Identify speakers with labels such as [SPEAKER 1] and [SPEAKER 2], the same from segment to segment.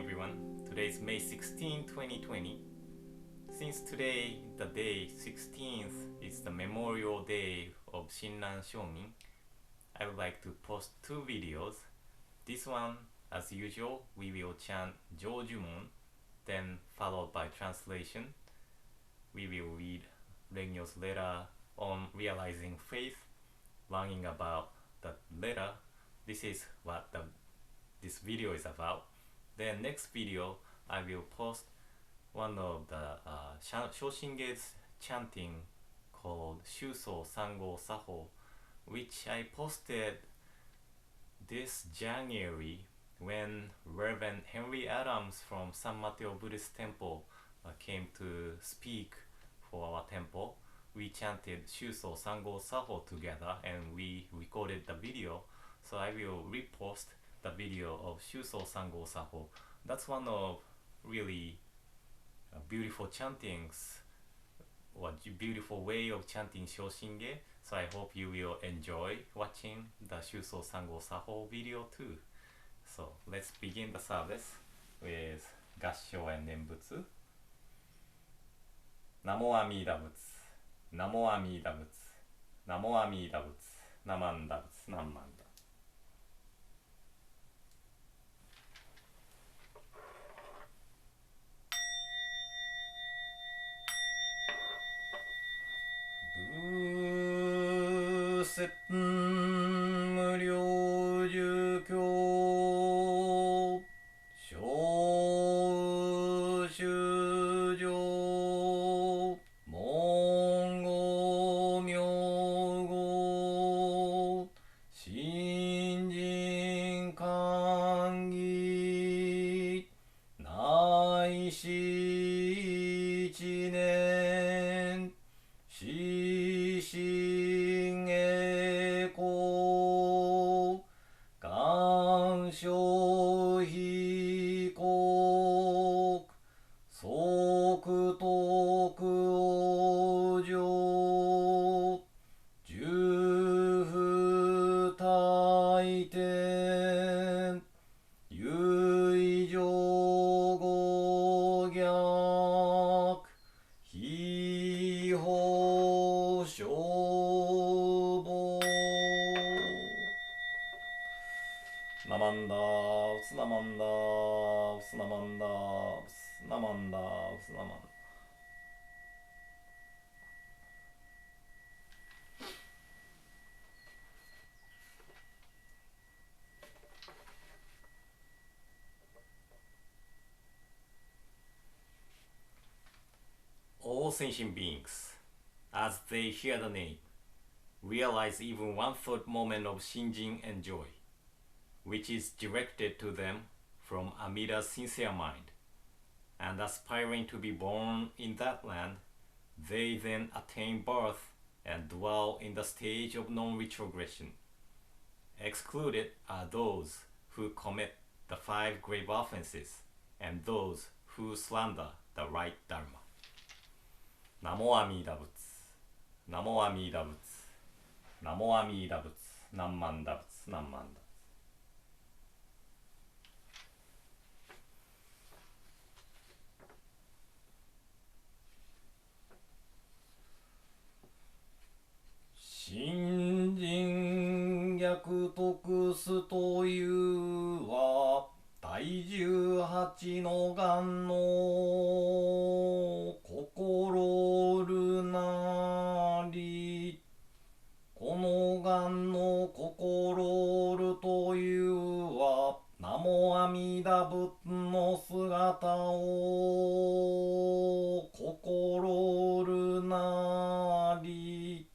[SPEAKER 1] everyone. Today is May 16, 2020. Since today, the day 16th, is the Memorial Day of Rennyo Shonin, I would like to post two videos. This one, as usual, we will chant Jojumon, then followed by translation. We will read Rennyo's letter on realizing faith, learning about the letter. This is what this video is about. Then next video, I will post one of the Shoshinge's chanting called Shuso Sango Saho, which I posted this January when Reverend Henry Adams from San Mateo Buddhist Temple came to speak for our temple. We chanted Shuso Sango Saho together and we recorded the video, so I will repost the video of Shuso Sango Saho. That's one of really beautiful chantings, or beautiful way of chanting Shoshinge. So I hope you will enjoy watching the Shuso Sango Saho video too. So let's begin the service with Gassho and Nenbutsu. Namo Amida Butsu, Namo Amida Butsu, Namo Amida Butsu, Namanda Butsu, Namanda. 무료 주교 쇼슈조 몽고묘고 신진 강기 나이시 진행 시싱에고 강쇼희곡 속독오조 주후타이텐 유의조고격 희호쇼보 나만다 우스나만다 우스나만다 우스나만다 우스나만다. All sentient beings, as they hear the name, realize even one-third moment of Shinjin and joy, which is directed to them from Amida's sincere mind, and aspiring to be born in that land, they then attain birth and dwell in the stage of non-retrogression. Excluded are those who commit the 5 grave offenses and those who slander the right Dharma. Namo Amida Butsu, Namo Amida Butsu, Namo Amida Butsu, Nammanda Butsu, Nammanda. Shinjin Gyakutoku suというは第18の願の心るなり。この願の心るというはナモ阿弥陀仏の姿を心るなり。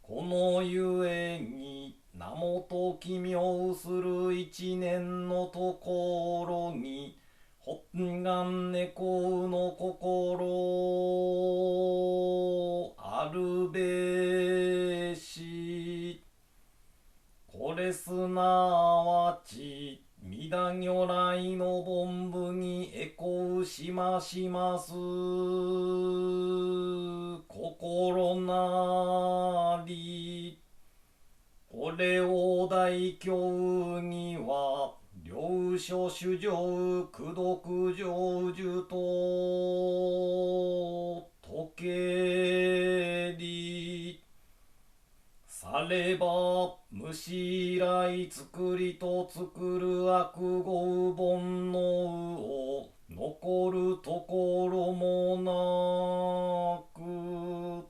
[SPEAKER 1] このゆえに名もと奇妙する一年のところに本願猫の心あるべし。これすなわち弥陀如来の凡夫に会うしまします心なり。これを大教には両
[SPEAKER 2] 行書主上功徳成就と時計りさればむしらい作りと作る悪業煩悩を残るところもなく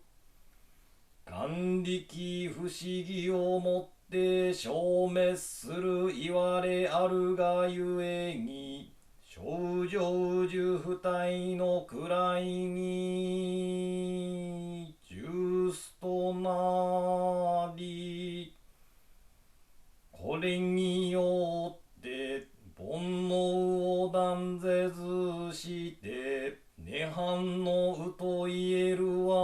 [SPEAKER 2] 眼力不思議をもって消滅する言われあるがゆえに少女十不体の位に十スとなりこれによって煩悩を断絶して涅槃のうと言えるは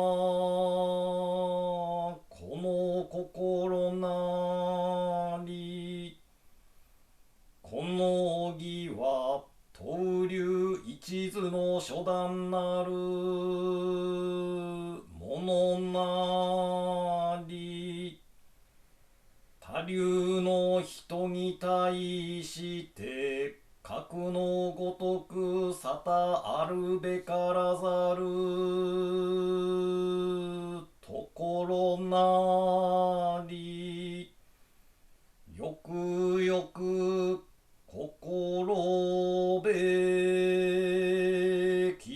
[SPEAKER 2] この心なりこの義は東流一途の初段なるものなり他流の人に対して格のごとく沙汰あるべからざるところなりよくよく心べき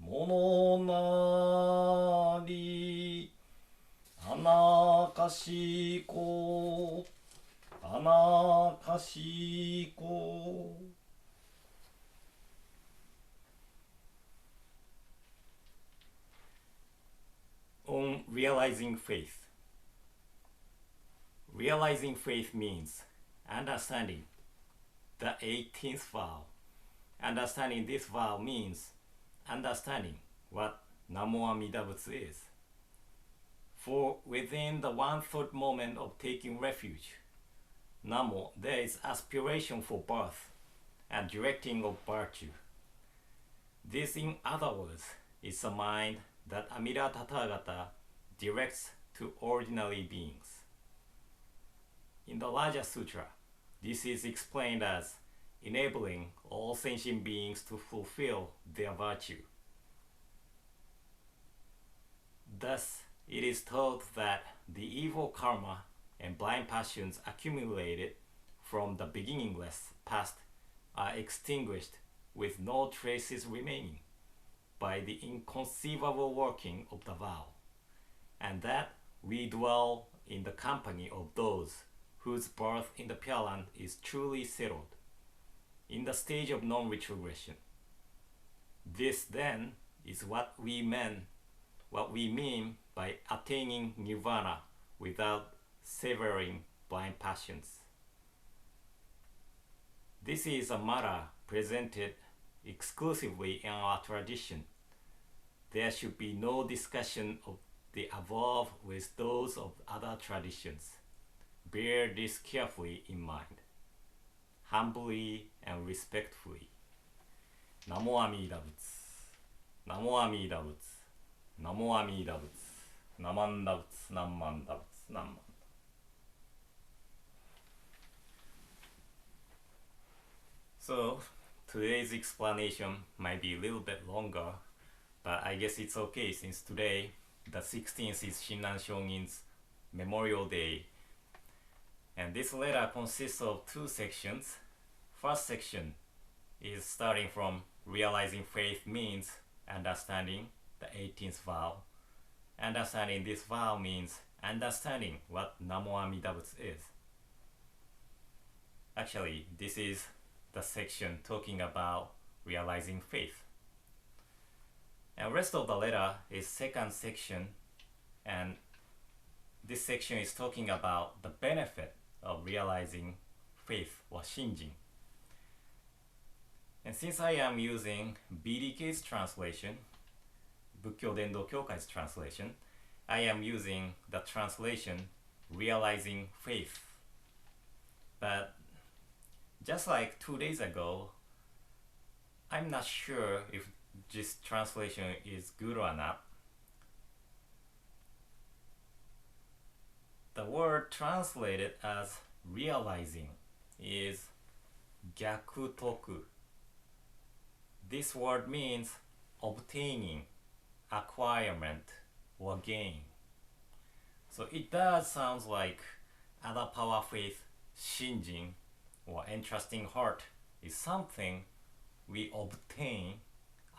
[SPEAKER 2] ものなりあなかしこあなかしこ
[SPEAKER 1] On realizing faith. Realizing faith means understanding the 18th vow. Understanding this vow means understanding what Namo Amida Butsu is. For within the one-third moment of taking refuge, Namo, there is aspiration for birth and directing of virtue. This, in other words, is a mind that Amida Tathagata directs to ordinary beings. In the larger sutra, this is explained as enabling all sentient beings to fulfill their virtue. Thus, it is taught that the evil karma and blind passions accumulated from the beginningless past are extinguished with no traces remaining by the inconceivable working of the vow, and that we dwell in the company of those whose birth in the Pure Land is truly settled, in the stage of non-retrogression. This then is what we mean by attaining nirvana without severing blind passions. This is a matter presented exclusively in our tradition. There should be no discussion of the above with those of other traditions. Bear this carefully in mind, humbly and respectfully. Namo Amida Butsu, Namo Amida Butsu, Namo Amida Butsu, Namanda Butsu, Namanda Butsu, Namanda. So, today's explanation might be a little bit longer, but I guess it's okay since today, the 16th, is Shinran Shonin's Memorial Day. And this letter consists of two sections. First section is starting from realizing faith means understanding the 18th vow. Understanding this vow means understanding what Namo Amida Butsu is. Actually, this is the section talking about realizing faith. And rest of the letter is second section, and this section is talking about the benefit of realizing faith or Shinjin. And since I am using BDK's translation, Bukkyo Dendo Kyokai's translation, I am using the translation realizing faith. But just like 2 days ago, I'm not sure if this translation is good or not. the word translated as realizing is Gyakutoku. This word means obtaining, acquirement, or gain. So it does sound like other power faith, Shinjin, or entrusting heart is something we obtain,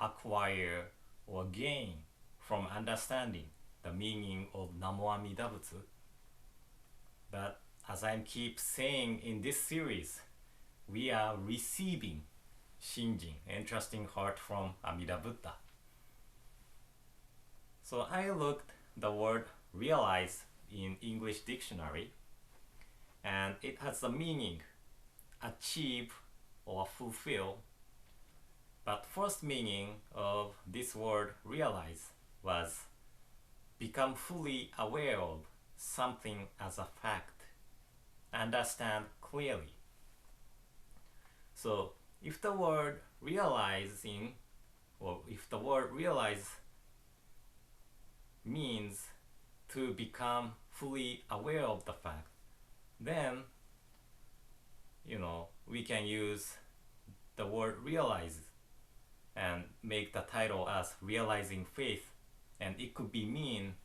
[SPEAKER 1] acquire, or gain from understanding the meaning of Namo Amida Butsu. But as I keep saying in this series, we are receiving Shinjin, entrusting heart from Amida Buddha. So I looked the word realize in English dictionary, and it has the meaning achieve or fulfill. But first meaning of this word realize was become fully aware of something as a fact, understand clearly. So if the word realizing, or if the word realize means to become fully aware of the fact, then we can use the word realize and make the title as realizing faith, and it could be mean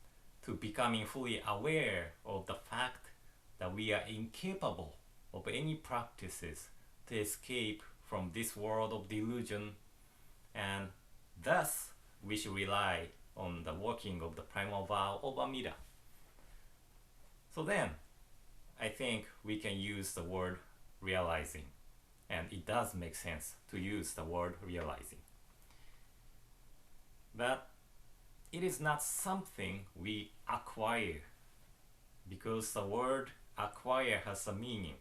[SPEAKER 1] to becoming fully aware of the fact that we are incapable of any practices to escape from this world of delusion, and thus we should rely on the working of the primal vow of Amida. So then I think we can use the word realizing, and it does make sense to use the word realizing. But it is not something we acquire, because the word acquire has a meaning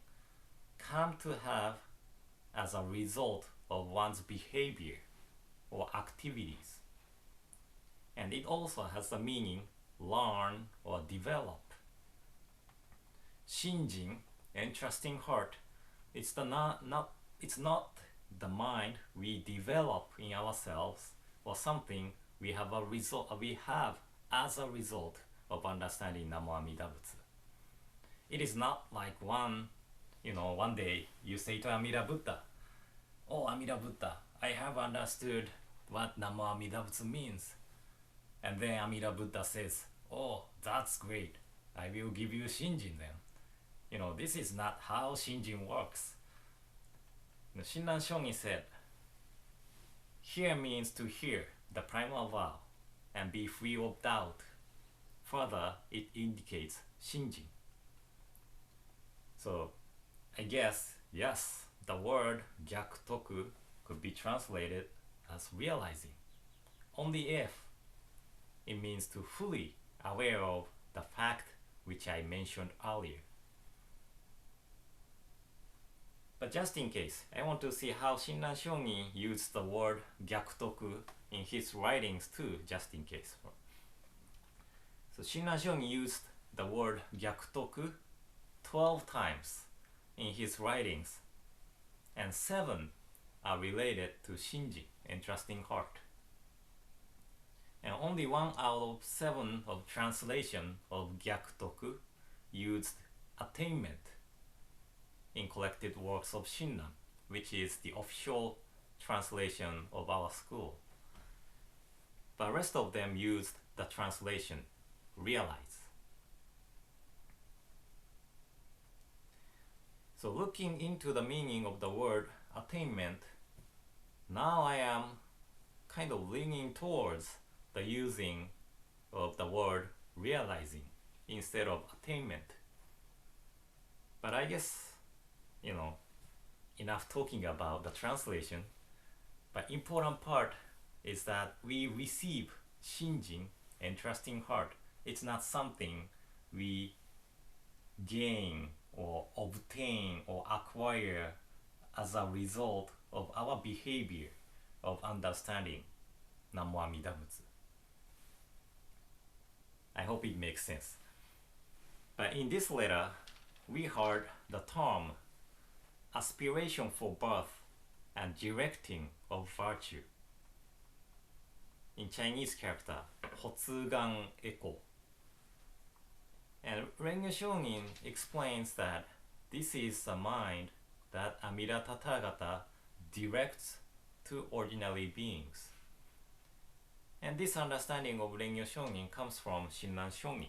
[SPEAKER 1] come to have as a result of one's behavior or activities. And it also has the meaning learn or develop. Shinjin, entrusting heart, it's not the mind we develop in ourselves or something we have as a result of understanding Namo Amida Butsu. It is not like one day you say to Amida Buddha, "Oh, Amida Buddha, I have understood what Namo Amida Butsu means." And then Amida Buddha says, "Oh, that's great. I will give you Shinjin then." This is not how Shinjin works. Shinran Shonin said, "Hear means to hear the primal vow and be free of doubt." Further, it indicates Shinjin. So I guess, yes, the word Gyakutoku could be translated as realizing, only if it means to fully aware of the fact which I mentioned earlier. But just in case, I want to see how Shinran Shonin used the word Gyakutoku in his writings too, just in case. So Shinran Shonin used the word Gyakutoku 12 times in his writings, and 7 are related to Shinjin, entrusting heart. And only 1 out of 7 of translation of Gyakutoku used attainment in collected works of Shinran, which is the official translation of our school. The rest of them used the translation realize. So looking into the meaning of the word attainment, now I am kind of leaning towards the using of the word realizing instead of attainment. But I guess, enough talking about the translation. But important part is that we receive Shinjin, entrusting heart. It's not something we gain or obtain or acquire as a result of our behavior of understanding Namo Amida Butsu. I hope it makes sense. But in this letter, we heard the term aspiration for birth and directing of virtue. In Chinese character, 発願エコ. And Rennyo Shonin explains that this is a mind that Amida Tathagata directs to ordinary beings. And this understanding of Rennyo Shonin comes from Shinran Shonin.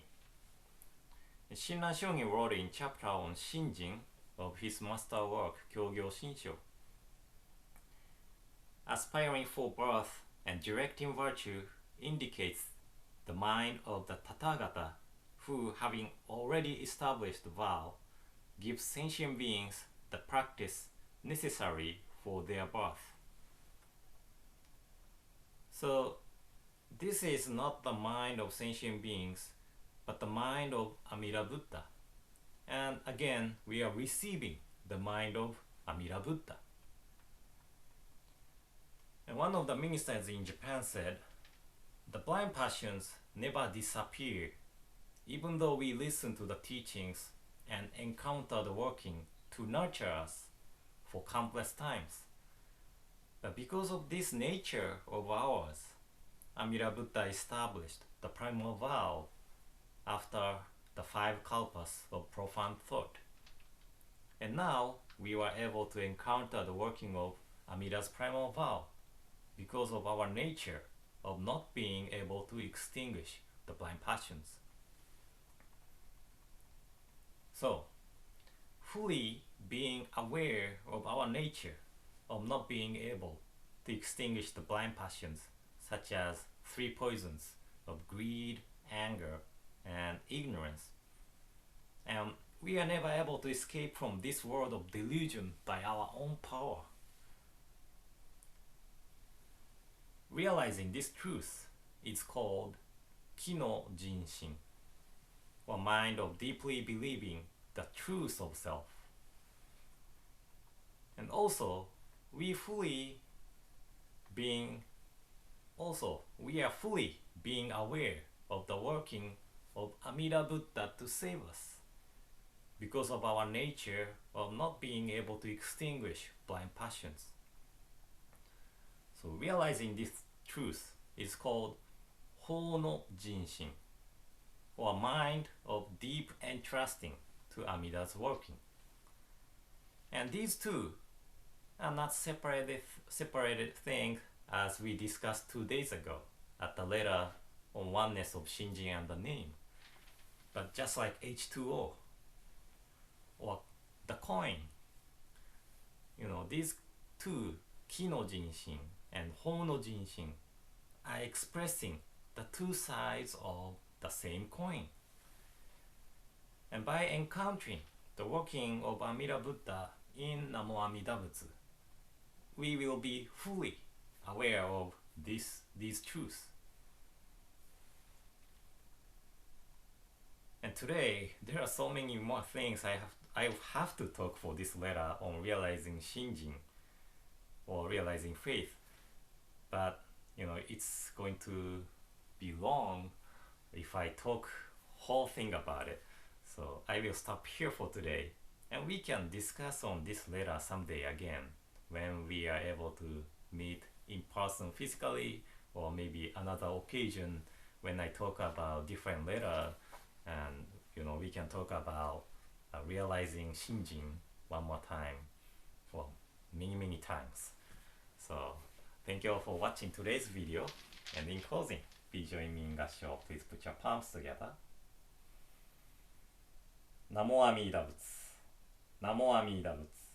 [SPEAKER 1] Shinran Shonin wrote in chapter on Shinjin of his master work Jodo Shinshu. Aspiring for birth and directing virtue indicates the mind of the Tathagata who, having already established the vow, gives sentient beings the practice necessary for their birth. So this is not the mind of sentient beings, but the mind of Amida Buddha. And again, we are receiving the mind of Amida Buddha. And one of the ministers in Japan said, the blind passions never disappear, even though we listen to the teachings and encounter the working to nurture us for countless times. But because of this nature of ours, Amida Buddha established the primal vow after the 5 kalpas of profound thought. And now we were able to encounter the working of Amida's primal vow because of our nature of not being able to extinguish the blind passions. So, fully being aware of our nature of not being able to extinguish the blind passions, such as 3 poisons of greed, anger, and ignorance. And we are never able to escape from this world of delusion by our own power. Realizing this truth is called Kino Jinshin, or mind of deeply believing the truth of self. And also, we are fully being aware of the working of Amida Buddha to save us because of our nature of not being able to extinguish blind passions. So realizing this truth is called Hono Jinshin, or mind of deep entrusting to Amida's working. And these two are not separated things as we discussed 2 days ago at the letter on oneness of Shinjin and the name. But just like H2O or the coin, these two, Kino Jinshin and Hono Jinshin, are expressing the 2 sides of the same coin. And by encountering the working of Amida Buddha in Namo Amida Butsu, we will be fully aware of these truths. And today, there are so many more things I have to talk for this letter on realizing Shinjin or realizing faith. But it's going to be long if I talk whole thing about it. So I will stop here for today, and we can discuss on this later someday again when we are able to meet in person physically, or maybe another occasion when I talk about different letter, and we can talk about realizing Shinjin one more time, well, many times. So thank you all for watching today's video, and in closing, please join me in Gassho. Please put your palms together. Namo Amida Butsu, Namo Amida Butsu,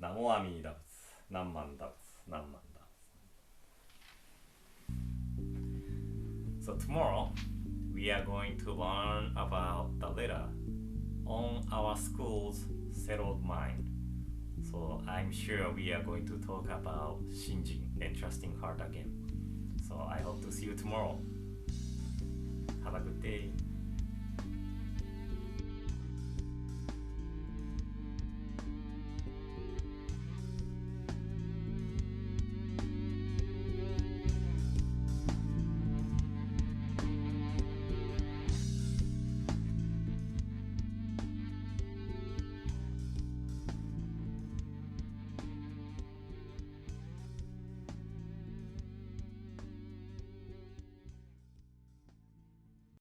[SPEAKER 1] Namo Amida Butsu, Namman Da Butsu, Namman Da Butsu. So tomorrow, we are going to learn about the letter on our school's settled mind. So I'm sure we are going to talk about Shinjin and trusting heart again. So I hope to see you tomorrow. Have a good day.